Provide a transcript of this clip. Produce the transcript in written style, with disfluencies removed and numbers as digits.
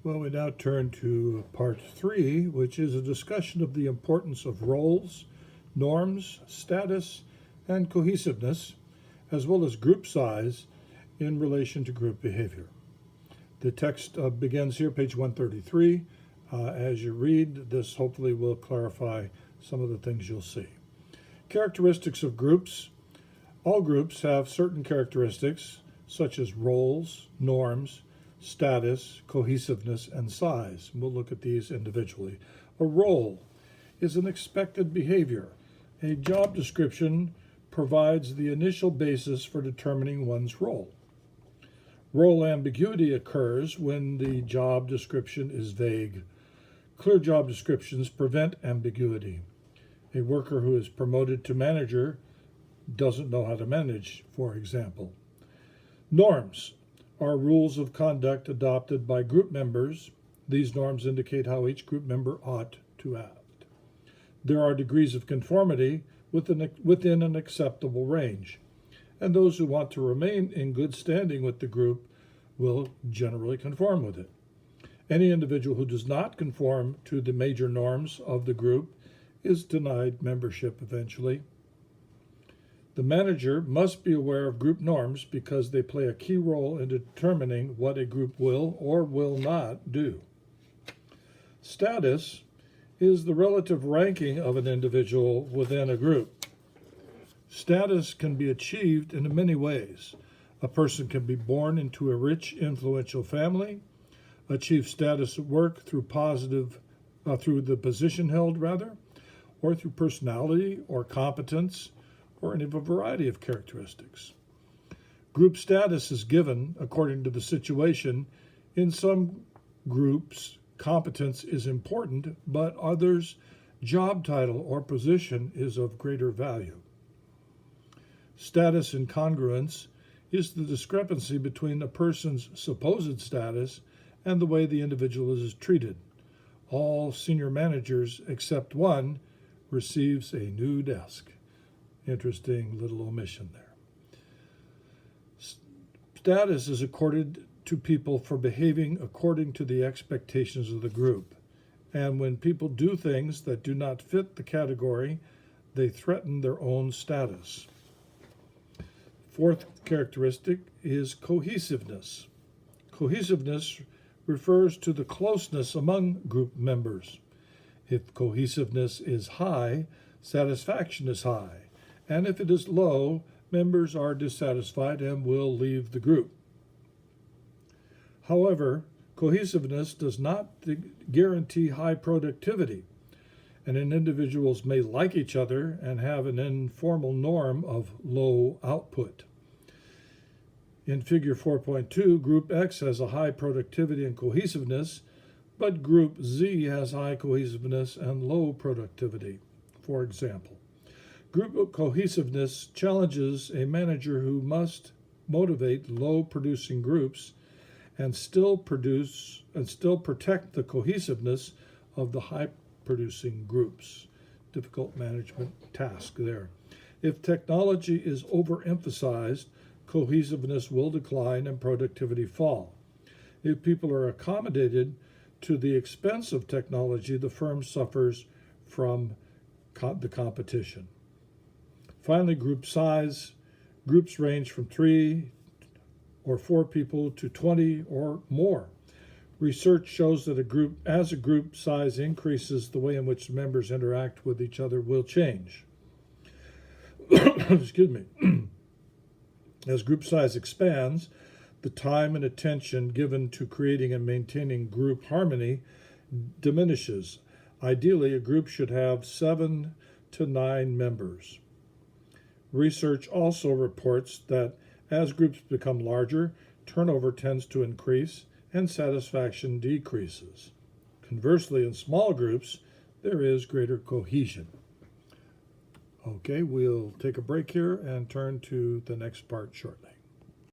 Well, we now turn to part 3, which is a discussion of the importance of roles, norms, status, and cohesiveness, as well as group size in relation to group behavior. The text begins here, page 133. As you read, this hopefully will clarify some of the things you'll see. Characteristics of groups. All groups have certain characteristics, such as roles, norms, status, cohesiveness, and size. We'll look at these individually. A role is an expected behavior. A job description provides the initial basis for determining one's role. Role ambiguity occurs when the job description is vague. Clear job descriptions prevent ambiguity. A worker who is promoted to manager doesn't know how to manage, for example. Norms are rules of conduct adopted by group members. These norms indicate how each group member ought to act. There are degrees of conformity within an acceptable range, and those who want to remain in good standing with the group will generally conform with it. Any individual who does not conform to the major norms of the group is denied membership eventually. The manager must be aware of group norms because they play a key role in determining what a group will or will not do. Status is the relative ranking of an individual within a group. Status can be achieved in many ways. A person can be born into a rich, influential family, achieve status at work through the position held, or through personality or competence, or any of a variety of characteristics. Group status is given according to the situation. In some groups, competence is important, but others, job title or position is of greater value. Status incongruence is the discrepancy between a person's supposed status and the way the individual is treated. All senior managers, except one, receives a new desk. Interesting little omission there. Status is accorded to people for behaving according to the expectations of the group. And when people do things that do not fit the category, they threaten their own status. Fourth characteristic is cohesiveness. Cohesiveness refers to the closeness among group members. If cohesiveness is high, satisfaction is high. And if it is low, members are dissatisfied and will leave the group. However, cohesiveness does not guarantee high productivity, and individuals may like each other and have an informal norm of low output. In Figure 4.2, Group X has a high productivity and cohesiveness, but Group Z has high cohesiveness and low productivity, for example. Group cohesiveness challenges a manager who must motivate low-producing groups and still protect the cohesiveness of the high-producing groups. Difficult management task there. If technology is overemphasized, cohesiveness will decline and productivity fall. If people are accommodated to the expense of technology, the firm suffers from the competition. Finally, group size. Groups range from 3 or 4 people to 20 or more. Research shows that as a group size increases, the way in which members interact with each other will change. Excuse me. As group size expands, the time and attention given to creating and maintaining group harmony diminishes. Ideally, a group should have 7 to 9 members. Research also reports that as groups become larger, turnover tends to increase and satisfaction decreases. Conversely, in small groups, there is greater cohesion. Okay, we'll take a break here and turn to the next part shortly.